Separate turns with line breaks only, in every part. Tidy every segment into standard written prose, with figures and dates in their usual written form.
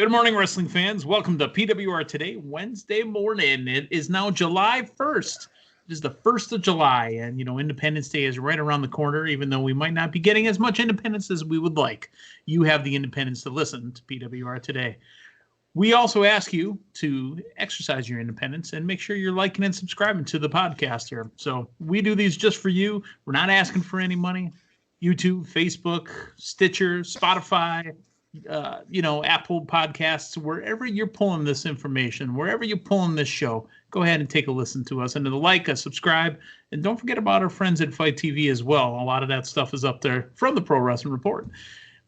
Good morning, wrestling fans. Welcome to PWR Today, Wednesday morning. It is now July 1st. It is the 1st of July, and, Independence Day is right around the corner, even though we might not be getting as much independence as we would like. You have the independence to listen to PWR Today. We also ask you to exercise your independence and make sure you're liking and subscribing to the podcast here. So we do these just for you. We're not asking for any money. YouTube, Facebook, Stitcher, Spotify, Apple Podcasts, wherever you're pulling this information, wherever you're pulling this show, go ahead and take a listen to us and like us, subscribe, and don't forget about our friends at Fight TV as well. A lot of that stuff is up there from the Pro Wrestling Report.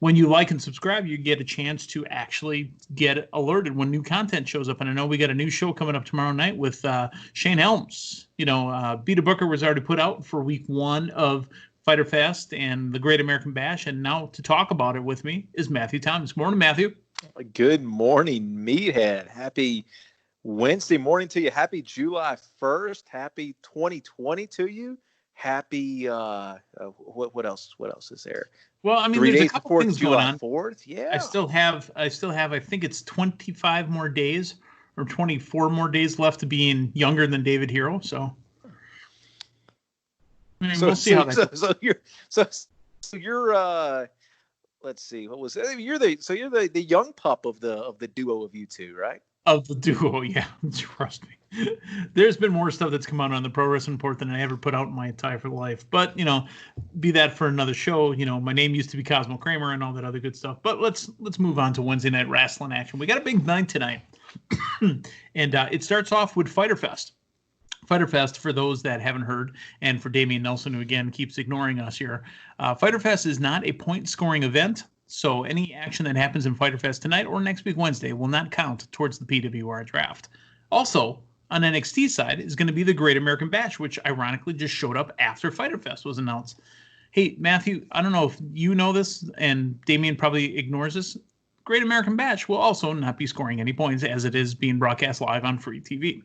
When you like and subscribe, you get a chance to actually get alerted when new content shows up. And I know we got a new show coming up tomorrow night with Shane Helms. Beta Booker was already put out for week 1 of Fyter Fest and the Great American Bash. And now to talk about it with me is Matthew Thomas. Morning, Matthew.
Good morning, Meathead. Happy Wednesday morning to you. Happy July 1st. Happy 2020 to you. Happy, what else is there?
Well, I mean, there's a couple things
July
going on.
4th, yeah.
I still have, I think it's 25 more days or 24 more days left to being younger than David Hero. So, we'll see how that goes.
So you're let's see, what was it? You're the young pup of the duo of you two, right?
Of the duo, yeah. Trust me. There's been more stuff that's come out on the Pro Wrestling Report than I ever put out in my entire life. But, be that for another show. My name used to be Cosmo Kramer and all that other good stuff. But let's move on to Wednesday night wrestling action. We got a big night tonight. And it starts off with Fyter Fest. Fyter Fest, for those that haven't heard, and for Damian Nelson, who again keeps ignoring us here, Fyter Fest is not a point-scoring event, so any action that happens in Fyter Fest tonight or next week Wednesday will not count towards the PWR draft. Also, on NXT side is going to be the Great American Bash, which ironically just showed up after Fyter Fest was announced. Hey, Matthew, I don't know if you know this, and Damian probably ignores this. Great American Bash will also not be scoring any points as it is being broadcast live on free TV.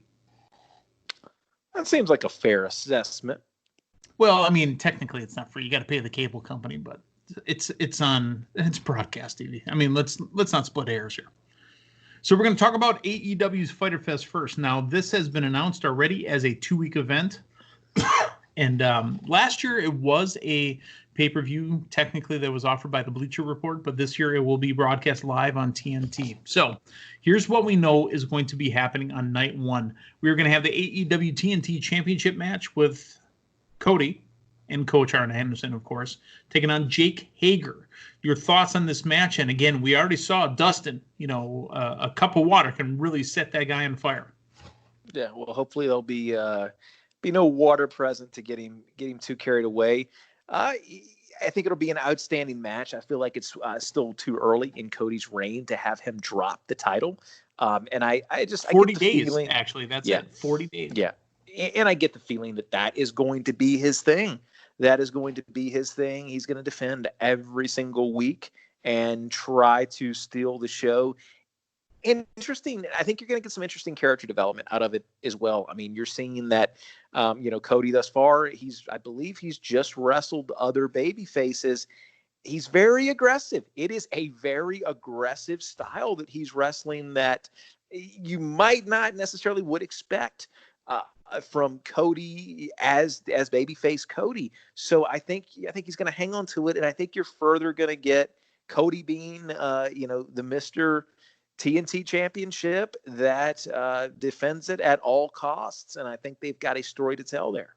That seems like a fair assessment.
Well, I mean, technically it's not free. You got to pay the cable company, but it's broadcast TV. I mean, let's not split hairs here. So we're going to talk about AEW's Fyter Fest first. Now, this has been announced already as a 2-week event. And last year it was a pay-per-view technically that was offered by the Bleacher Report, but this year it will be broadcast live on TNT. So here's what we know is going to be happening on night 1. We're going to have the AEW TNT Championship match with Cody and Coach Arn Anderson, of course, taking on Jake Hager. Your thoughts on this match? And again, we already saw Dustin, a cup of water can really set that guy on fire.
Yeah, well, hopefully there'll be no water present to get him too carried away. I think it'll be an outstanding match. I feel like it's still too early in Cody's reign to have him drop the title. And I just
40
I get the
days
feeling,
actually. That's
yeah,
it. 40 days.
Yeah, and I get the feeling that is going to be his thing. That is going to be his thing. He's going to defend every single week and try to steal the show. Interesting. I think you're going to get some interesting character development out of it as well. I mean, you're seeing that, Cody thus far, I believe he's just wrestled other baby faces. He's very aggressive. It is a very aggressive style that he's wrestling that you might not necessarily would expect from Cody as babyface Cody. So I think he's going to hang on to it, and I think you're further going to get Cody being, the Mr. TNT Championship that defends it at all costs, and I think they've got a story to tell there.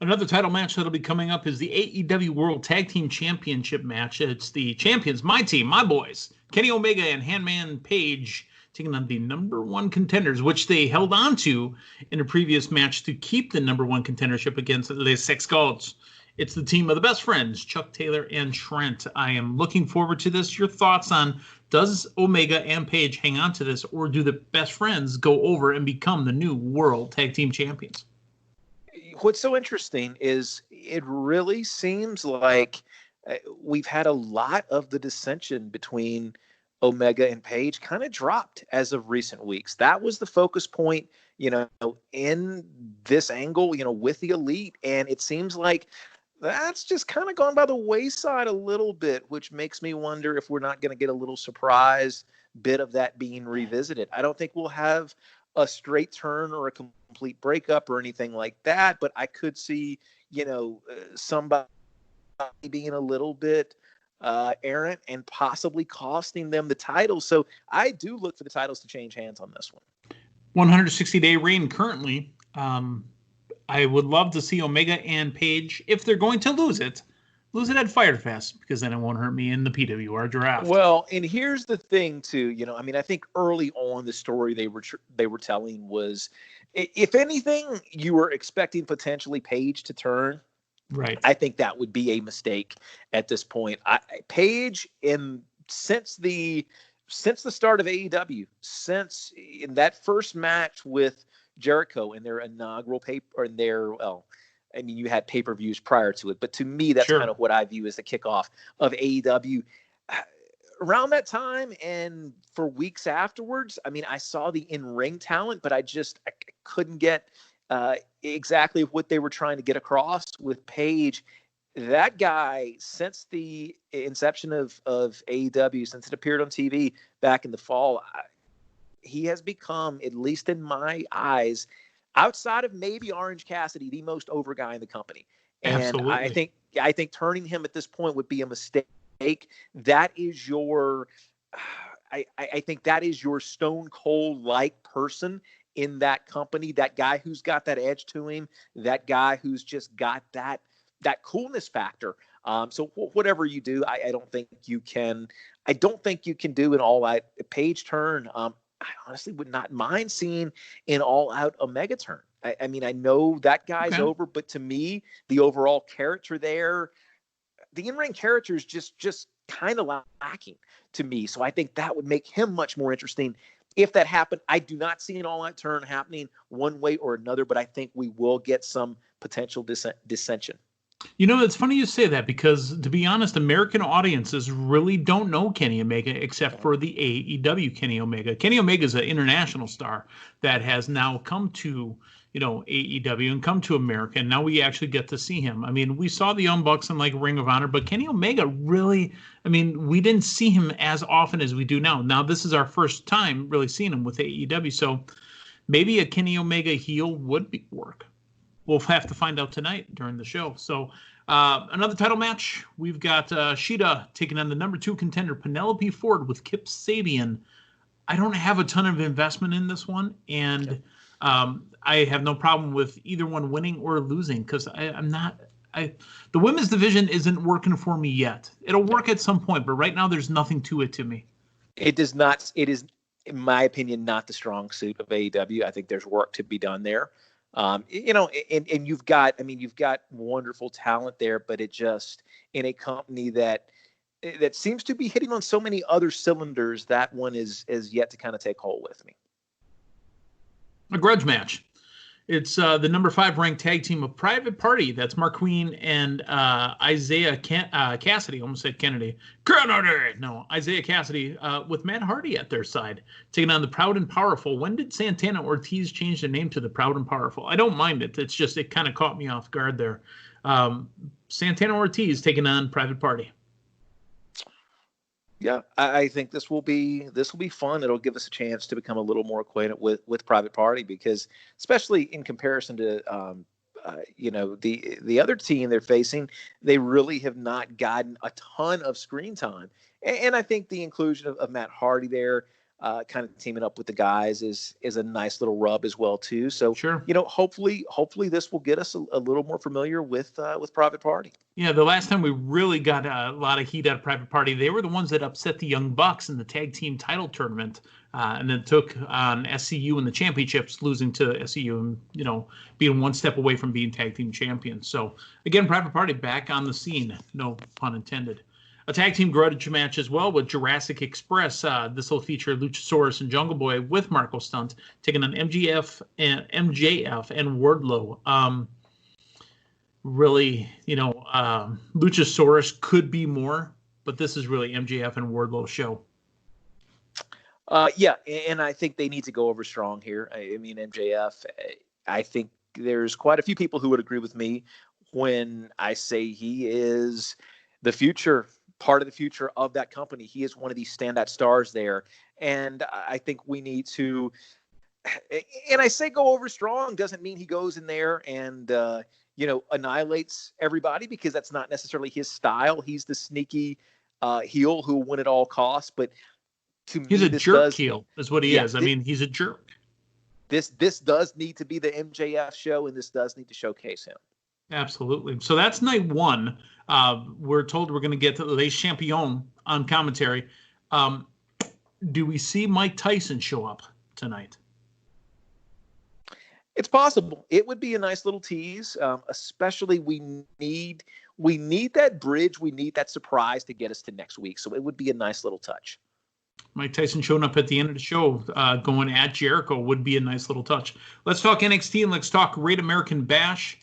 Another title match that'll be coming up is the AEW World Tag Team Championship match. It's the champions, my team, my boys, Kenny Omega and Hangman Page, taking on the number 1 contenders, which they held on to in a previous match to keep the number 1 contendership against Les Sex Gods. It's the team of the best friends, Chuck Taylor and Trent. I am looking forward to this. Your thoughts on, does Omega and Page hang on to this, or do the best friends go over and become the new World Tag Team Champions?
What's so interesting is it really seems like we've had a lot of the dissension between Omega and Page kind of dropped as of recent weeks. That was the focus point, in this angle, with the Elite. And it seems like that's just kind of gone by the wayside a little bit, which makes me wonder if we're not going to get a little surprise bit of that being revisited. I don't think we'll have a straight turn or a complete breakup or anything like that, but I could see, somebody being a little bit errant and possibly costing them the title. So I do look for the titles to change hands on this one.
160-day reign currently. I would love to see Omega and Page, if they're going to lose it at Fyter Fest, because then it won't hurt me in the PWR draft.
Well, and here's the thing too, I think early on the story they were telling was, if anything, you were expecting potentially Page to turn.
Right.
I think that would be a mistake at this point. Page, since the start of AEW, since in that first match with Jericho in their inaugural you had pay-per-views prior to it, but to me, that's kind of what I view as the kickoff of AEW. Around that time and for weeks afterwards, I saw the in-ring talent, but I couldn't get exactly what they were trying to get across with Page. That guy, since the inception of AEW, since it appeared on TV back in the fall, he has become, at least in my eyes, outside of maybe Orange Cassidy, the most over guy in the company. And
absolutely.
I think turning him at this point would be a mistake. That is your, I think that is your Stone Cold-like person in that company, that guy who's got that edge to him, that guy who's just got that coolness factor. So whatever you do, I don't think you can do an all-out Page turn. I honestly would not mind seeing an all-out Omega turn. I know that guy's over, but to me, the overall character there, the in-ring character is just kind of lacking to me. So I think that would make him much more interesting. If that happened, I do not see an all-out turn happening one way or another, but I think we will get some potential dissension.
It's funny you say that, because, to be honest, American audiences really don't know Kenny Omega except for the AEW Kenny Omega. Kenny Omega is an international star that has now come to, AEW and come to America, and now we actually get to see him. We saw the Young Bucks in Ring of Honor, but Kenny Omega really, we didn't see him as often as we do now. Now, this is our first time really seeing him with AEW, so maybe a Kenny Omega heel would work. We'll have to find out tonight during the show. So another title match. We've got Shida taking on the number 2 contender, Penelope Ford, with Kip Sabian. I don't have a ton of investment in this one, and I have no problem with either one winning or losing, because the women's division isn't working for me yet. It'll work at some point, but right now there's nothing to it to me.
It does not. It is, in my opinion, not the strong suit of AEW. I think there's work to be done there. And you've got wonderful talent there, but it just, in a company that seems to be hitting on so many other cylinders, that one is yet to kind of take hold with me.
A grudge match. It's the number 5 ranked tag team of Private Party. That's Mark Queen and Isaiah Cassidy. Almost said Kennedy. No, Isaiah Cassidy with Matt Hardy at their side, taking on the Proud and Powerful. When did Santana Ortiz change their name to the Proud and Powerful? I don't mind it. It's just, it kind of caught me off guard there. Santana Ortiz taking on Private Party.
Yeah, I think this will be fun. It'll give us a chance to become a little more acquainted with Private Party, because especially in comparison to the other team they're facing, they really have not gotten a ton of screen time. And I think the inclusion of Matt Hardy there, kind of teaming up with the guys, is a nice little rub as well too. So
sure,
hopefully this will get us a little more familiar with Private Party.
Yeah, the last time we really got a lot of heat out of Private Party, they were the ones that upset the Young Bucks in the tag team title tournament, and then took on SCU in the championships, losing to SCU and being one step away from being tag team champions. So again, Private Party back on the scene, no pun intended. A tag team grudge match as well with Jurassic Express. This will feature Luchasaurus and Jungle Boy with Marco Stunt taking on MJF and Wardlow. Really, Luchasaurus could be more, but this is really MJF and Wardlow show.
Yeah, and I think they need to go over strong here. I mean, MJF, I think there's quite a few people who would agree with me. when I say he is the future, part of the future of that company. He is one of these standout stars there. And I think we need to, and I say go over strong doesn't mean he goes in there and, annihilates everybody, because that's not necessarily his style. He's the sneaky heel who will win at all costs. But to
he's
me,
a jerk heel is what he is. I mean, he's a jerk.
This does need to be the MJF show, and this does need to showcase him.
Absolutely. So that's night one. We're told we're going to get to Les Champions on commentary. Do we see Mike Tyson show up tonight?
It's possible. It would be a nice little tease, especially we need that bridge. We need that surprise to get us to next week. So it would be a nice little touch.
Mike Tyson showing up at the end of the show, going at Jericho, would be a nice little touch. Let's talk NXT and let's talk Great American Bash.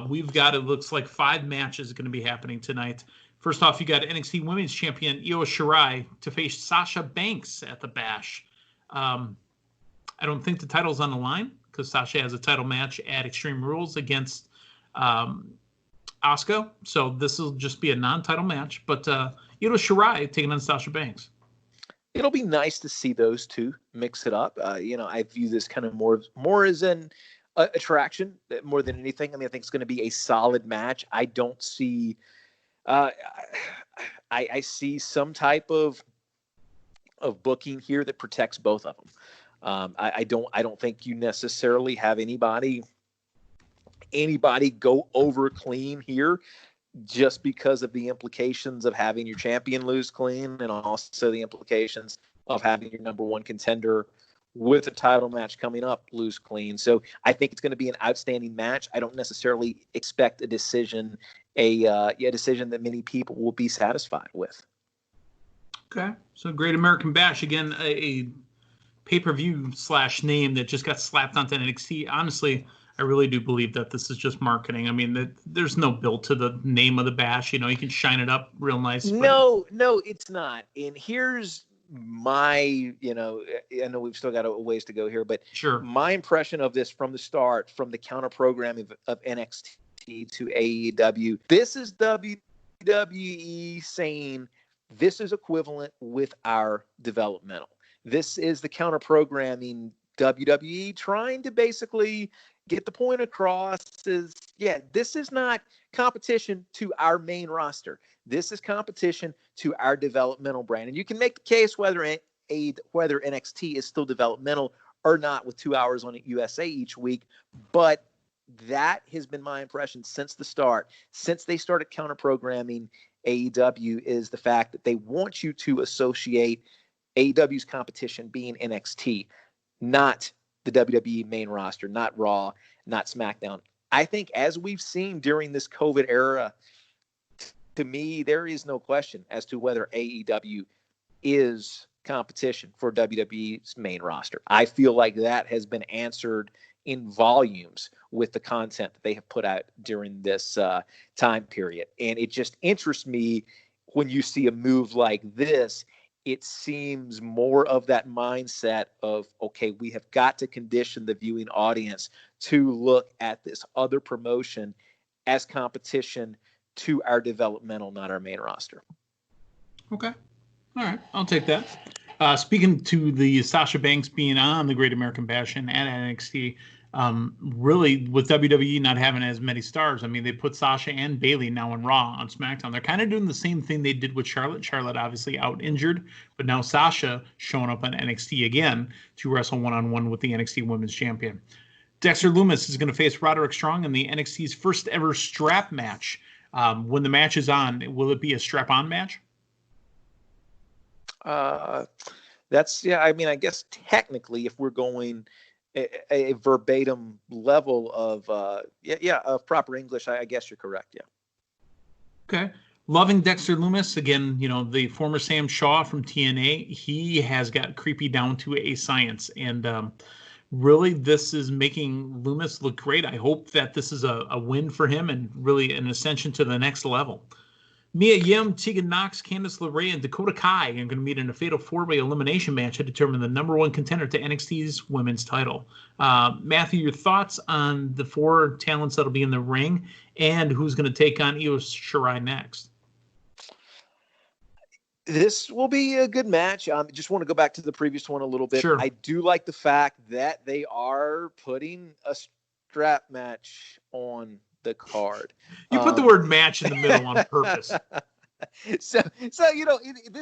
We've got, it looks like 5 matches going to be happening tonight. First off, you got NXT Women's Champion Io Shirai to face Sasha Banks at the Bash. I don't think the title's on the line because Sasha has a title match at Extreme Rules against Asuka. So this will just be a non-title match. But Io Shirai taking on Sasha Banks.
It'll be nice to see those two mix it up. I view this kind of more as an attraction more than anything. I mean, I think it's going to be a solid match. I don't see. I see some type of booking here that protects both of them. I don't think you necessarily have anybody go over clean here, just because of the implications of having your champion lose clean, and also the implications of having your number one contender with a title match coming up lose clean. So I think it's going to be an outstanding match. I don't necessarily expect a decision that many people will be satisfied with.
Okay. So Great American Bash, again, a pay-per-view / name that just got slapped onto NXT. Honestly, I really do believe that this is just marketing. I mean, there's no build to the name of the bash. You can shine it up real nice.
No, it's not. And here's my, I know we've still got a ways to go here, but
sure,
my impression of this from the start, from the counter programming of NXT to AEW, this is WWE saying this is equivalent with our developmental. This is the counter programming WWE trying to basically get the point across is, this is not competition to our main roster. This is competition to our developmental brand. And you can make the case whether NXT is still developmental or not with 2 hours on USA each week. But that has been my impression since the start, since they started counter-programming AEW, is the fact that they want you to associate AEW's competition being NXT, not the WWE main roster, not Raw, not SmackDown. I think as we've seen during this COVID era, to me, there is no question as to whether AEW is competition for WWE's main roster. I feel like that has been answered in volumes with the content that they have put out during this time period. And it just interests me when you see a move like this. It seems more of that mindset of, okay, we have got to condition the viewing audience to look at this other promotion as competition to our developmental, not our main roster.
Okay. All right. I'll take that. Speaking to the Sasha Banks being on the Great American Bash and at NXT, really with WWE not having as many stars, I mean, they put Sasha and Bayley now on Raw on SmackDown. They're kind of doing the same thing they did with Charlotte. Charlotte obviously out injured, but now Sasha showing up on NXT again to wrestle one-on-one with the NXT Women's Champion. Dexter Lumis is going to face Roderick Strong in the NXT's first ever strap match. When the match is on, will it be a strap-on match?
I guess technically, if we're going a verbatim level of of proper English, I guess you're correct. Yeah.
Okay. Loving Dexter Lumis, again, the former Sam Shaw from TNA, he has got creepy down to a science. And really, this is making Lumis look great. I hope that this is a win for him and really an ascension to the next level. Mia Yim, Tegan Nox, Candice LeRae, and Dakota Kai are going to meet in a fatal 4-way elimination match to determine the number 1 contender to NXT's women's title. Matthew, your thoughts on the 4 talents that'll be in the ring and who's going to take on Io Shirai next?
This will be a good match. Just want to go back to the previous one a little bit.
Sure.
I do like the fact that they are putting a strap match on the card.
You put the word match in the middle on purpose.
So this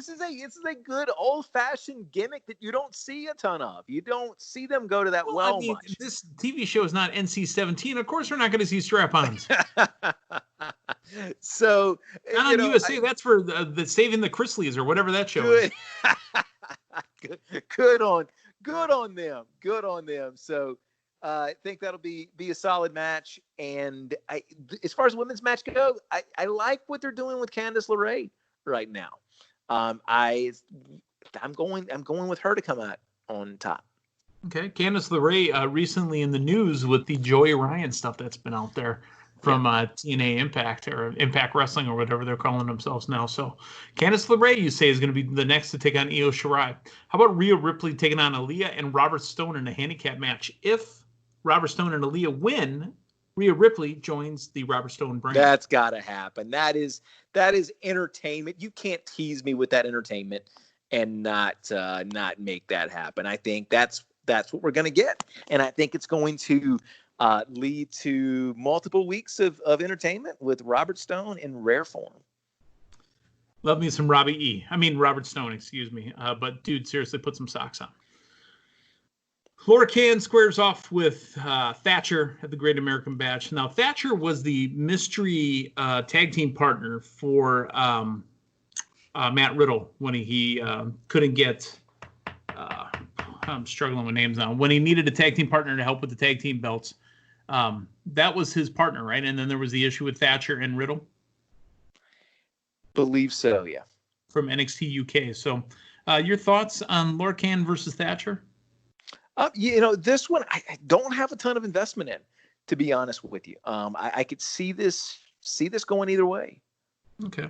is a good old-fashioned gimmick that you don't see a ton of. You don't see them go to that much.
This TV show is not NC-17. Of course, we're not going to see strap-ons.
So
not on USA. That's for the Saving the Chrisleys or whatever that show is.
Good on them. Good on them. So I think that'll be a solid match. And as far as women's match go, I like what they're doing with Candice LeRae right now. I'm going with her to come out on top.
Okay, Candice LeRae recently in the news with the Joey Ryan stuff that's been out there from TNA Impact or Impact Wrestling or whatever they're calling themselves now. So Candice LeRae, you say, is going to be the next to take on Io Shirai. How about Rhea Ripley taking on Aaliyah and Robert Stone in a handicap match? If Robert Stone and Aaliyah win, Rhea Ripley joins the Robert Stone brand.
That's got to happen. That is entertainment. You can't tease me with that entertainment and not make that happen. I think that's what we're going to get, and I think it's going to lead to multiple weeks of entertainment with Robert Stone in rare form.
Love me some Robert Stone, excuse me. But dude, seriously, put some socks on. Laura Kane squares off with Thatcher at the Great American Bash. Now, Thatcher was the mystery tag team partner for Matt Riddle when he couldn't get I'm struggling with names now. When he needed a tag team partner to help with the tag team belts, that was his partner, right? And then there was the issue with Thatcher and Riddle.
Believe so, yeah.
From NXT UK. So, your thoughts on Laura Kane versus Thatcher?
This one I don't have a ton of investment in, to be honest with you. I could see this going either way.
Okay.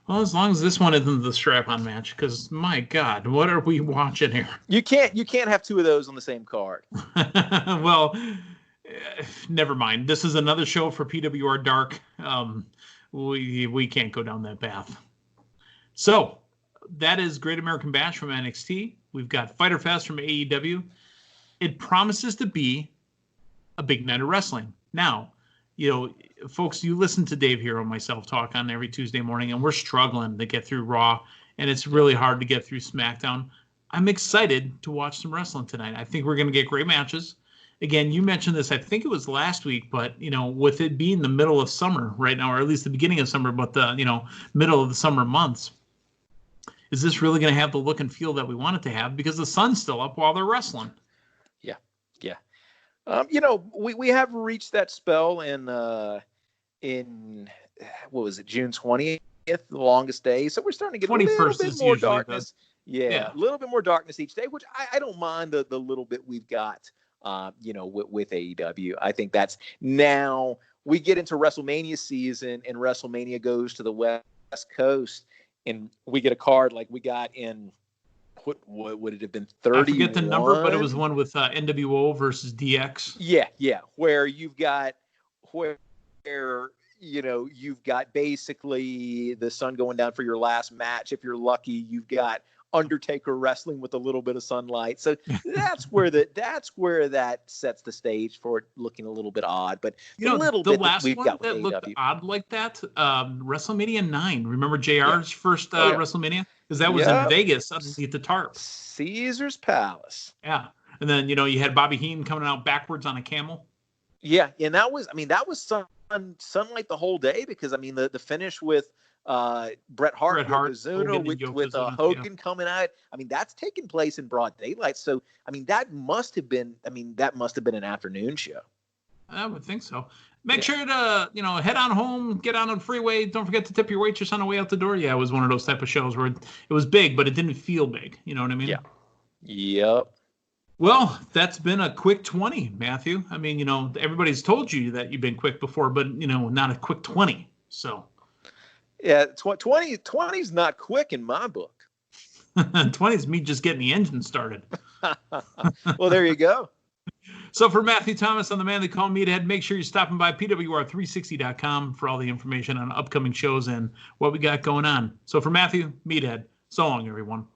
Well, as long as this one isn't the strap-on match, because my God, what are we watching here?
You can't have 2 of those on the same card.
Well, never mind. This is another show for PWR Dark. We can't go down that path. So that is Great American Bash from NXT. We've got Fyter Fest from AEW. It promises to be a big night of wrestling. Now, folks, you listen to Dave Hero and myself talk on every Tuesday morning, and we're struggling to get through Raw, and it's really hard to get through SmackDown. I'm excited to watch some wrestling tonight. I think we're going to get great matches. Again, you mentioned this, I think it was last week, but, with it being the middle of summer right now, or at least the beginning of summer, but the, middle of the summer months, is this really going to have the look and feel that we want it to have? Because the sun's still up while they're wrestling.
Yeah. We have reached that spell in what was it, June 20th, the longest day. So we're starting to get a little bit more darkness. A little bit more darkness each day, which I don't mind the little bit we've got, with AEW. I think that's now we get into WrestleMania season and WrestleMania goes to the West Coast and we get a card like we got in, what would it have been, 31? I
forget the number, but it was one with NWO versus DX.
Yeah. Where you've got basically the sun going down for your last match. If you're lucky, you've got Undertaker wrestling with a little bit of sunlight. So that's where that sets the stage for it looking a little bit odd. But
the last one that looked odd like that, WrestleMania 9. Remember JR's first WrestleMania? Because that was in Vegas underneath the tarp.
Caesar's Palace.
Yeah. And then, you had Bobby Heenan coming out backwards on a camel.
Yeah. And that was sunlight the whole day because, the finish with Bret Hart Yokozuna with Hogan coming out. That's taking place in broad daylight. So, that must have been an afternoon show.
I would think so. Make sure to, head on home, get on the freeway. Don't forget to tip your waitress on the way out the door. Yeah, it was one of those type of shows where it was big, but it didn't feel big. You know what I mean?
Yeah. Yep.
Well, that's been a quick 20, Matthew. Everybody's told you that you've been quick before, but, not a quick 20. So.
Yeah, 20's not quick in my book.
20 is me just getting the engine started.
Well, there you go.
So for Matthew Thomas on the man they call Meathead, make sure you're stopping by PWR360.com for all the information on upcoming shows and what we got going on. So for Matthew, Meathead, so long, everyone.